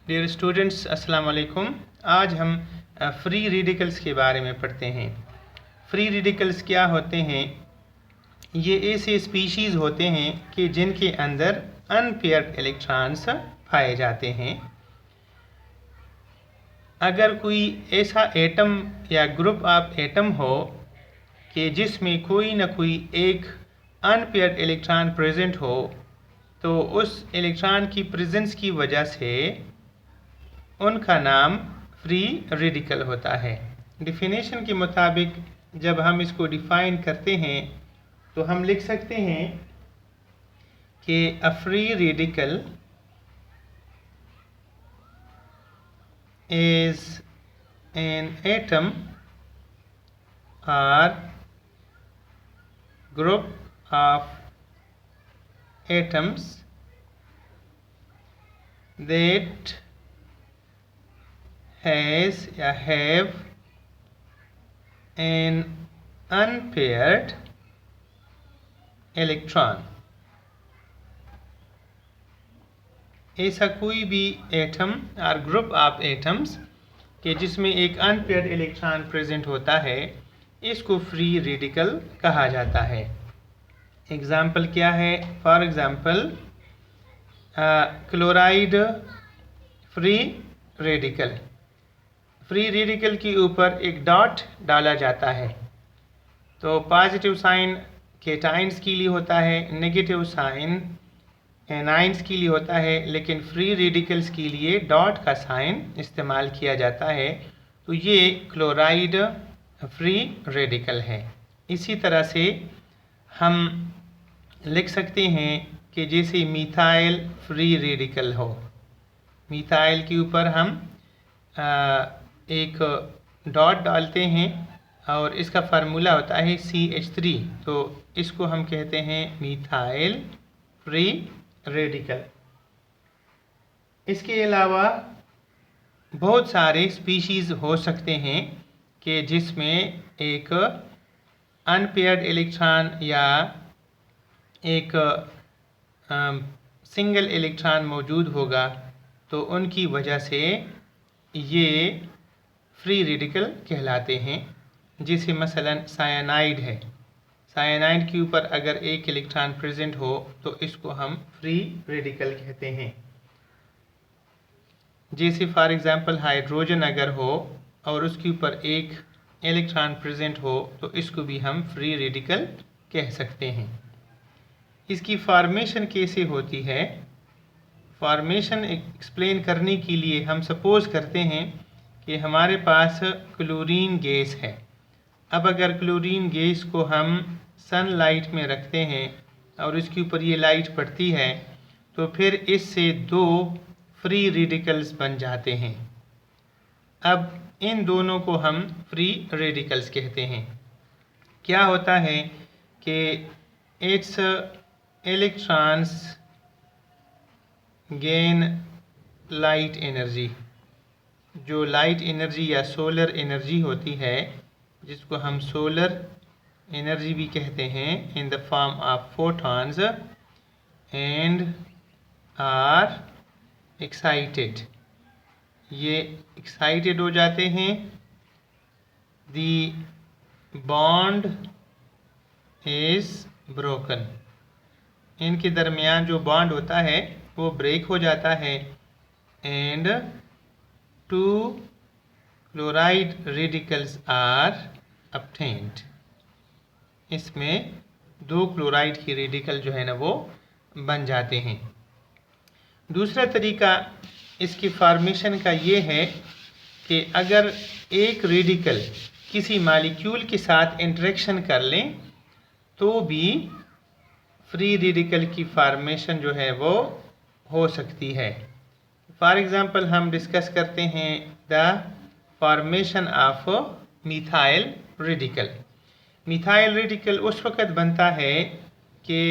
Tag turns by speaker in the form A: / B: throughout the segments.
A: Dear students, अस्सलाम वालेकुम। आज हम फ्री रेडिकल्स के बारे में पढ़ते हैं। फ्री रेडिकल्स क्या होते हैं? ये ऐसे स्पीशीज़ होते हैं कि जिनके अंदर अनपेयर्ड इलेक्ट्रॉन्स पाए जाते हैं। अगर कोई ऐसा एटम या ग्रुप ऑफ एटम हो कि जिसमें कोई ना कोई एक अनपेयर्ड इलेक्ट्रॉन प्रेजेंट हो, तो उस इलेक्ट्रॉन की प्रेजेंस की वजह से उनका नाम फ्री रेडिकल होता है। डिफिनेशन के मुताबिक जब हम इसको डिफ़ाइन करते हैं तो हम लिख सकते हैं कि a free radical is an atom or group of atoms that have an unpaired electron। ऐसा कोई भी atom or group of atoms के जिसमें एक अनपेयर्ड इलेक्ट्रॉन प्रेजेंट होता है, इसको फ्री रेडिकल कहा जाता है। एग्जाम्पल क्या है? For example chloride free radical. Free radical के ऊपर एक डॉट डाला जाता है, तो पॉजिटिव साइन केटाइंस के लिए होता है, नेगेटिव साइन एनाइंस के लिए होता है, लेकिन फ्री रेडिकल्स के लिए डॉट का साइन इस्तेमाल किया जाता है। तो ये क्लोराइड फ्री रेडिकल है। इसी तरह से हम लिख सकते हैं कि जैसे मिथाइल फ्री रेडिकल हो, मिथाइल के ऊपर हम एक डॉट डालते हैं और इसका फार्मूला होता है CH3, तो इसको हम कहते हैं मिथाइल फ्री रेडिकल। इसके अलावा बहुत सारे स्पीशीज़ हो सकते हैं कि जिसमें एक अनपेयर्ड इलेक्ट्रॉन या एक सिंगल इलेक्ट्रॉन मौजूद होगा, तो उनकी वजह से ये फ्री रेडिकल कहलाते हैं। जैसे मसलन साइनाइड है, साइनाइड के ऊपर अगर एक इलेक्ट्रॉन प्रेजेंट हो तो इसको हम फ्री रेडिकल कहते हैं। जैसे फॉर एग्जांपल हाइड्रोजन अगर हो और उसके ऊपर एक इलेक्ट्रॉन प्रेजेंट हो तो इसको भी हम फ्री रेडिकल कह सकते हैं। इसकी फॉर्मेशन कैसे होती है? फॉर्मेशन एक्सप्लेन करने के लिए हम सपोज़ करते हैं कि हमारे पास क्लोरीन गैस है। अब अगर क्लोरीन गैस को हम सनलाइट में रखते हैं और इसके ऊपर ये लाइट पड़ती है, तो फिर इससे दो फ्री रेडिकल्स बन जाते हैं। अब इन दोनों को हम फ्री रेडिकल्स कहते हैं। क्या होता है कि its electrons gain light energy. जो लाइट एनर्जी या सोलर एनर्जी होती है, जिसको हम सोलर एनर्जी भी कहते हैं, in the form of photons and are excited. ये एक्साइटेड हो जाते हैं। The bond is broken. इनके दरमियान जो बॉन्ड होता है वो ब्रेक हो जाता है and two chloride radicals are obtained। इसमें दो क्लोराइड की रेडिकल जो है ना वो बन जाते हैं। दूसरा तरीका इसकी फॉर्मेशन का ये है कि अगर एक रेडिकल किसी मॉलिक्यूल के साथ इंटरेक्शन कर लें तो भी फ्री रेडिकल की फॉर्मेशन जो है वो हो सकती है। फॉर एग्ज़ाम्पल हम डिस्कस करते हैं the formation of methyl radical. Methyl radical उस वक़्त बनता है कि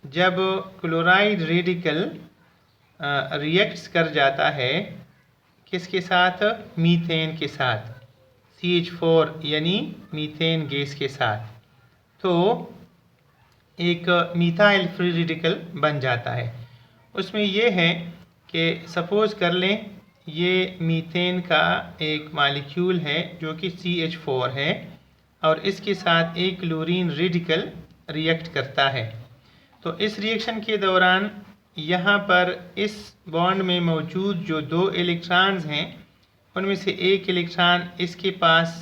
A: जब क्लोराइड रेडिकल रिएक्ट्स कर जाता है किसके साथ? मीथेन के साथ, CH4 यानी मीथेन गैस के साथ, तो एक मिथाइल फ्री रेडिकल बन जाता है। उसमें यह है कि सपोज़ कर लें ये मीथेन का एक मॉलिक्यूल है जो कि CH4 है और इसके साथ एक क्लोरीन रेडिकल रिएक्ट करता है। तो इस रिएक्शन के दौरान यहाँ पर इस बॉन्ड में मौजूद जो 2 इलेक्ट्रॉन्स हैं उनमें से एक इलेक्ट्रॉन इसके पास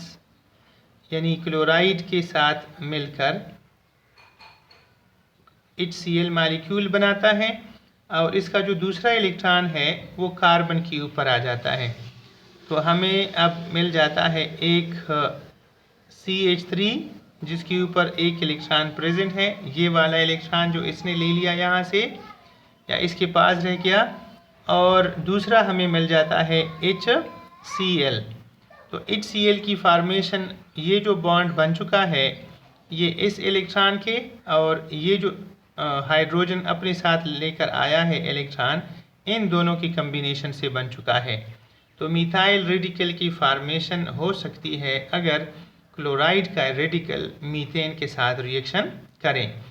A: यानी क्लोराइड के साथ मिलकर HCl मॉलिक्यूल बनाता है और इसका जो दूसरा इलेक्ट्रॉन है वो कार्बन के ऊपर आ जाता है। तो हमें अब मिल जाता है एक CH3 जिसके ऊपर एक इलेक्ट्रॉन प्रेजेंट है। ये वाला इलेक्ट्रॉन जो इसने ले लिया यहाँ से या इसके पास रह गया, और दूसरा हमें मिल जाता है HCl। तो HCl की फॉर्मेशन, ये जो बॉन्ड बन चुका है ये इस इलेक्ट्रॉन के और ये जो हाइड्रोजन अपने साथ लेकर आया है इलेक्ट्रॉन, इन दोनों की कम्बिनेशन से बन चुका है। तो मिथाइल रेडिकल की फॉर्मेशन हो सकती है अगर क्लोराइड का रेडिकल मीथेन के साथ रिएक्शन करें,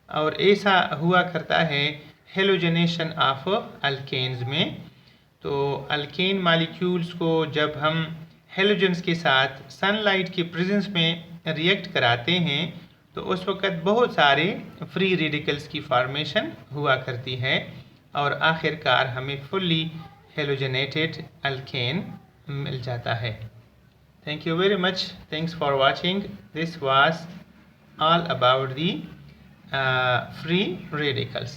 A: और ऐसा हुआ करता है हेलोजनेशन ऑफ अल्केन्स में। तो अल्केन मॉलिक्यूल्स को जब हम हेलोजन्स के साथ सनलाइट के प्रेजेंस में रिएक्ट कराते हैं तो उस वक़्त बहुत सारे फ्री रेडिकल्स की फॉर्मेशन हुआ करती है और आखिरकार हमें फुल्ली हेलोजनेटेड अल्केन मिल जाता है। Thank you very much. Thanks for watching. This was all about the free radicals.